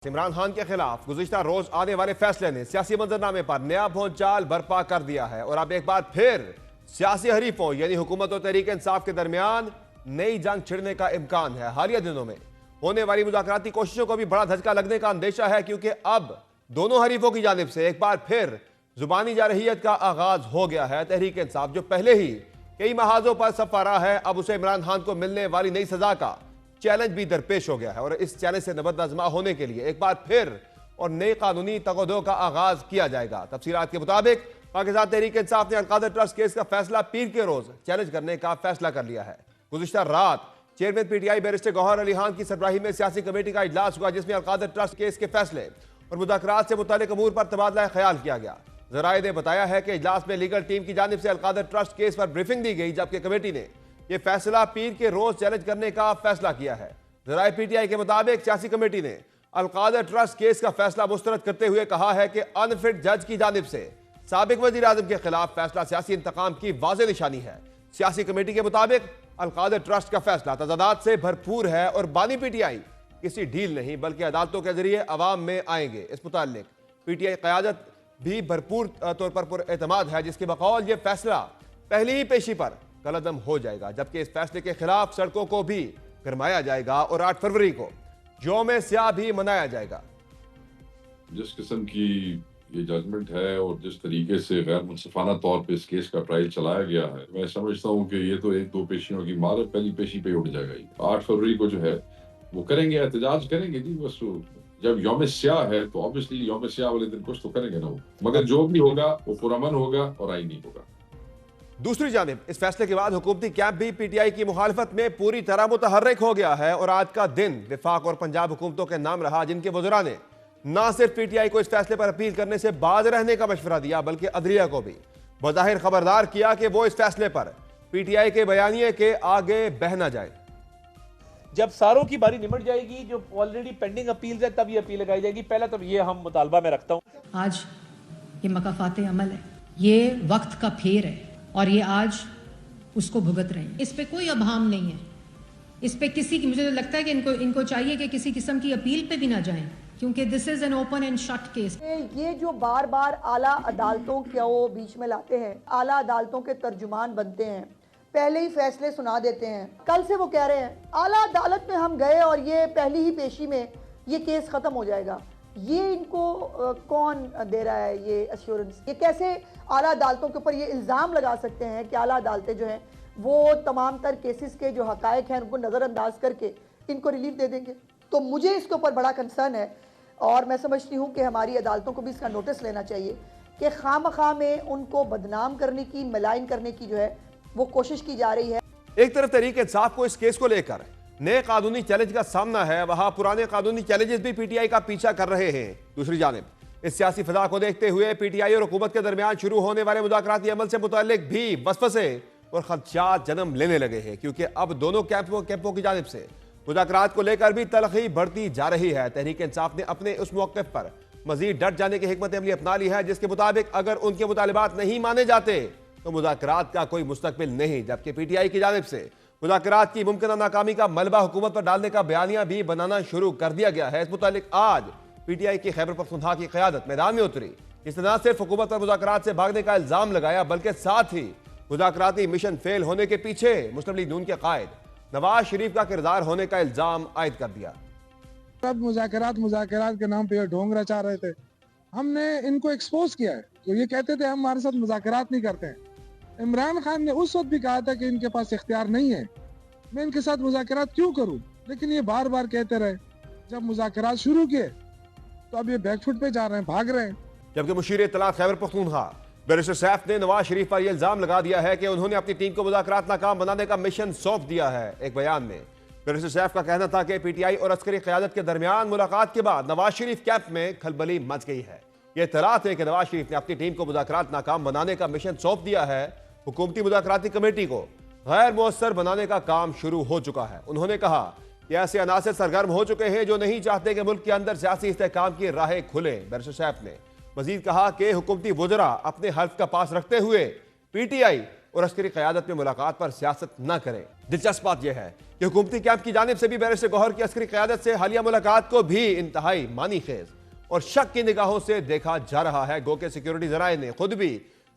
इमरान खान के खिलाफ गुज़िश्ता रोज आने वाले फैसले ने सियासी मंजरनामे पर नया भौचाल बर्पा कर दिया है और अब एक बार फिर सियासी हरीफों यानी हुकूमत और तहरीक इंसाफ के दरमियान नई जंग छिड़ने का इम्कान है। हालिया दिनों में होने वाली मुज़ाकराती कोशिशों को भी बड़ा धचका लगने का अंदेशा है, क्योंकि अब दोनों हरीफों की जानिब से एक बार फिर जुबानी जारहियत का आगाज हो गया है। तहरीक इंसाफ जो पहले ही कई महाजों पर सफा रहा है, अब उसे इमरान खान को मिलने वाली नई सजा का चैलेंज भी दरपेश हो गया है और इस चैलेंज से नबर्द आजमा होने के लिए एक बार फिर और नए कानूनी तगदो का आगाज किया जाएगा। तफसीलात के मुताबिक पाकिस्तान तहरीक इंसाफ ने अलकादर ट्रस्ट केस का फैसला पीर के रोज चैलेंज करने का फैसला कर लिया है। गुज़िश्ता रात चेयरमैन पीटीआई बैरिस्टर गौहर अली खान की सरबराही में सियासी कमेटी का इजलास हुआ, जिसमें अलकादर ट्रस्ट केस के फैसले और मुज़ाकरात से मुताल्लिक़ अमूर पर तबादला ख्याल किया गया। ज़राए ने बताया है कि इजलास में लीगल टीम की जानिब से अलकादर ट्रस्ट केस पर ब्रीफिंग दी गई, जबकि कमेटी ने यह फैसला पीर के रोज चैलेंज करने का फैसला किया है। ज़राए पीटीआई के मुताबिक सियासी कमेटी ने अलकादर ट्रस्ट केस का फैसला मुस्तरद करते हुए कहा है कि अनफिट जज की जानिब से साबिक वज़ीर आज़म के खिलाफ फैसला सियासी इंतकाम की वाज़ेह निशानी है। सियासी कमेटी के मुताबिक अलकादर ट्रस्ट का फैसला तजादात से भरपूर है और बानी पीटीआई किसी ढील नहीं बल्कि अदालतों के जरिए अवाम में आएंगे। इस मुताल्लिक पीटीआई क़यादत भी भरपूर तौर पर पुरएतमाद है, जिसके बकौल यह फैसला पहली ही पेशी पर कलअदम हो जाएगा, जबकि इस फैसले के खिलाफ सड़कों को भी गरमाया जाएगा और 8 फरवरी को यौम स्याह भी मनाया जाएगा। जिस किस्म की ये जजमेंट है और जिस तरीके से गैर मुनसिफाना तौर पे इस केस का ट्रायल चलाया गया है, मैं समझता हूँ कि ये तो एक दो पेशियों की मार है, पहली पेशी पे उठ जाएगा। 8 फरवरी को जो है वो करेंगे, एहतजाज करेंगे जी। बस जब यौम स्याह है तो ऑब्वियसली यौम स्याह वाले दिन कुछ तो करेंगे ना वो, मगर जो भी होगा वो पुरअमन होगा और आईनी होगा। दूसरी जानिब इस फैसले के बाद हुकूमती कैंप भी पीटीआई की मुखालफत में पूरी तरह मुतहर्रिक हो गया है और आज का दिन विफाक और पंजाब हुकूमतों के नाम रहा, जिनके वज़रा ने न सिर्फ पीटीआई को इस फैसले पर अपील करने से बाज रहने का मशवरा दिया, बल्कि अदलिया को भी बज़ाहिर खबरदार किया कि वो इस फैसले पर पीटीआई के बयानिए के आगे बह न जाए। जब सारों की बारी निमट जाएगी, जो ऑलरेडी पेंडिंग अपील है, तब ये अपील लगाई जाएगी। पहला तो ये हम मुतालबा में रखता हूँ। आज ये मकाफात अमल है, ये वक्त का फेर है और ये आज उसको भुगत रहे हैं। इस पे कोई अभाम नहीं है, इस पे किसी की, मुझे तो लगता है कि इनको चाहिए कि किसी किस्म की अपील पे भी ना जाएं, क्योंकि this is an open and shut case. ये जो बार बार आला अदालतों को बीच में लाते हैं, आला अदालतों के तर्जुमान बनते हैं, पहले ही फैसले सुना देते हैं। कल से वो कह रहे हैं आला अदालत में हम गए और ये पहली ही पेशी में ये केस खत्म हो जाएगा। ये इनको कौन दे रहा है ये अश्योरेंस? ये कैसे आला अदालतों के ऊपर ये इल्ज़ाम लगा सकते हैं कि आला अदालतें जो हैं वो तमाम तर केसेस के जो हकायक हैं उनको नज़रअंदाज करके इनको रिलीफ दे देंगे? तो मुझे इसके ऊपर बड़ा कंसर्न है और मैं समझती हूँ कि हमारी अदालतों को भी इसका नोटिस लेना चाहिए कि खामखा में उनको बदनाम करने की, मलाइन करने की जो है वो कोशिश की जा रही है। एक तरफ तहरीक इंसाफ को इस केस को लेकर नए कानूनी चैलेंज का सामना है, वहां पुराने कानूनी चैलेंजेस भी पीटीआई का पीछा कर रहे हैं। दूसरी जानिब इस सियासी फिजा को देखते हुए पीटीआई और हुकूमत के दरमियान शुरू होने वाले मुज़ाकराती अमल से मुताल्लिक भी वसवसे और खदशात जन्म लेने लगे हैं, क्योंकि अब दोनों कैंपों की जानिब से मुज़ाकरात को लेकर भी तलखी बढ़ती जा रही है। तहरीक इंसाफ ने अपने उस मौक़िफ़ पर मजीद डट जाने की हिकमत अमली अपना ली है, जिसके मुताबिक अगर उनके मुतालिबात नहीं माने जाते तो मुज़ाकरात का कोई मुस्तकबिल नहीं, जबकि पीटीआई की जानिब से मुज़ाकरात की मुमकिन नाकामी का मलबा हुकूमत पर डालने का बयानिया भी बनाना शुरू कर दिया गया है। इस मुतालिक आज पीटीआई की खैबर पख्तूनख्वा की क़यादत मैदान में उतरी, जिसने न सिर्फ हुकूमत पर मुज़ाकरात से भागने का इल्ज़ाम लगाया, बल्कि साथ ही मुज़ाकराती मिशन फेल होने के पीछे मुस्लिम लीग नून के कायद नवाज शरीफ का किरदार होने का इल्ज़ाम आयद कर दिया। अब मुज़ाकरात के नाम पे ढोंग रचा रहे थे, हमने इनको एक्सपोज किया है। तो ये कहते थे हम हमारे साथ मुज़ाकरात नहीं करते हैं। इमरान खान ने उस वक्त भी कहा था कि इनके पास इख्तियार नहीं है, मैं इनके साथ मुज़ाकरात क्यों करूं, लेकिन ये बार बार कहते रहे। जब मुज़ाकरात शुरू किए तो अब ये बैकफुट पे जा रहे हैं, भाग रहे हैं। जबकि मुशीर इत्तलात खैबर पख्तूनख्वा बैरिस्टर सैफ ने नवाज शरीफ पर यह इल्जाम लगा दिया है कि उन्होंने अपनी टीम को मुज़ाकरात नाकाम बनाने का मिशन सौंप दिया है। एक बयान में बैरिस्टर सैफ का कहना था कि पीटीआई और अस्करी क़यादत के दरमियान मुलाकात के बाद नवाज शरीफ कैंप में खलबली मच गई है। यह इत्तलात है कि नवाज शरीफ ने अपनी टीम को मुज़ाकरात नाकाम बनाने का मिशन सौंप दिया है। हुकूमती मुज़ाकराती कमेटी को गैर मुअस्सर बनाने का काम शुरू हो चुका है। उन्होंने कहा कि ऐसे अनासर सरगर्म हो चुके हैं जो नहीं चाहते कि मुल्क के अंदर सियासी इस्तेहकाम की राहें खुले। बैरिस्टर सैफ ने मजीद कहा कि हुकूमती वज़रा अपने हल्फ का पास रखते हुए पीटीआई और अस्करी क़यादत में मुलाकात पर सियासत न करें। दिलचस्प बात यह है कि हुकूमती कैंप की जानिब से भी बैरिस्टर गौहर की अस्करी क़यादत से हालिया मुलाकात को भी इंतहाई मानी खेज और शक की निगाहों से देखा जा रहा है। गो के सिक्योरिटी जराए ने खुद भी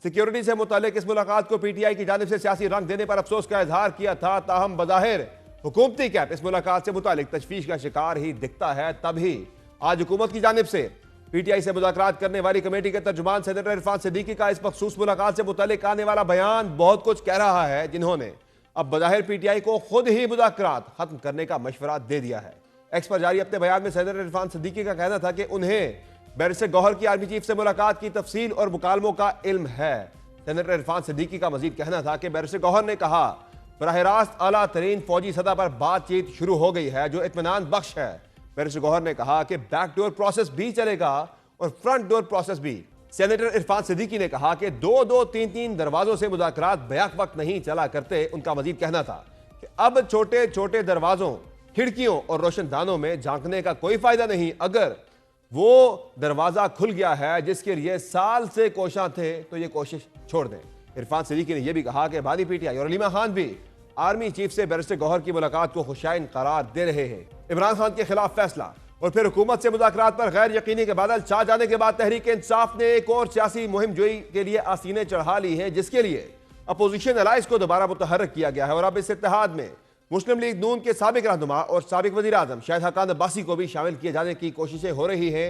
सिक्योरिटी से मुतालिक इस मुलाकात को पीटीआई की जानिब से सियासी रंग देने पर अफसोस का इजहार किया था। ताहम बज़ाहिर हुकूमती कैंप इस मुलाकात से मुतालिक तशवीश का शिकार ही दिखता है। तभी आज हुकूमत की जानिब से पीटीआई से मुज़ाकरात करने वाली कमेटी के तर्जुमान सेनेटर इरफान सिद्दीकी का इस मखसूस मुलाकात से मुतालिक आने वाला बयान बहुत कुछ कह रहा है, जिन्होंने अब बज़ाहिर पीटीआई को खुद ही मुज़ाकरात खत्म करने का मशवरा दे दिया है। एक्स पर जारी अपने बयान में सेनेटर इरफान सिद्दीकी का कहना था कि उन्हें बैरिस्टर गौहर की आर्मी चीफ से मुलाकात की तफसील और मुकालमों का इल्म है। सेनेटर इरफान सिद्दीकी का मजीद कहना था कि बैरिस्टर गौहर ने कहा बराह रास्त आला तरीन फौजी सतह पर बातचीत शुरू हो गई है, जो इत्मीनान बख्श है। बैरिस्टर गौहर ने कहा कि बैकडोर प्रोसेस भी चलेगा और फ्रंट डोर प्रोसेस भी। सेनेटर इरफान सिद्दीकी ने कहा कि 2-2, 3-3 दरवाजों से मुज़ाकरात बैक वक्त नहीं चला करते। उनका मजीद कहना था कि अब छोटे छोटे दरवाजों, खिड़कियों और रोशनदानों में झांकने का कोई फायदा नहीं। अगर वो दरवाजा खुल गया है जिसके लिए साल से कोशिश थे तो ये कोशिश छोड़ दें। इरफान सिद्दीकी ने यह भी कहा कि बानी पीटीआई और अलीमा खान भी आर्मी चीफ से बैरिस्टर गौहर की मुलाकात को खुशाइन करार दे रहे हैं। इमरान खान के खिलाफ फैसला और फिर हुकूमत से मुज़ाकरात पर गैर यकीनी के बादल छा जाने के बाद तहरीक इंसाफ ने एक और सियासी मुहिम जोई के लिए आसीनें चढ़ा ली हैं, जिसके लिए अपोजिशन अलायंस को दोबारा मुतहर्रिक किया गया है और अब इस इत्तेहाद में मुस्लिम लीग नून के साबिक रहनुमा और साबिक वज़ीर आज़म शाहिद हक़ान अब्बासी को भी शामिल किए जाने की कोशिशें हो रही हैं।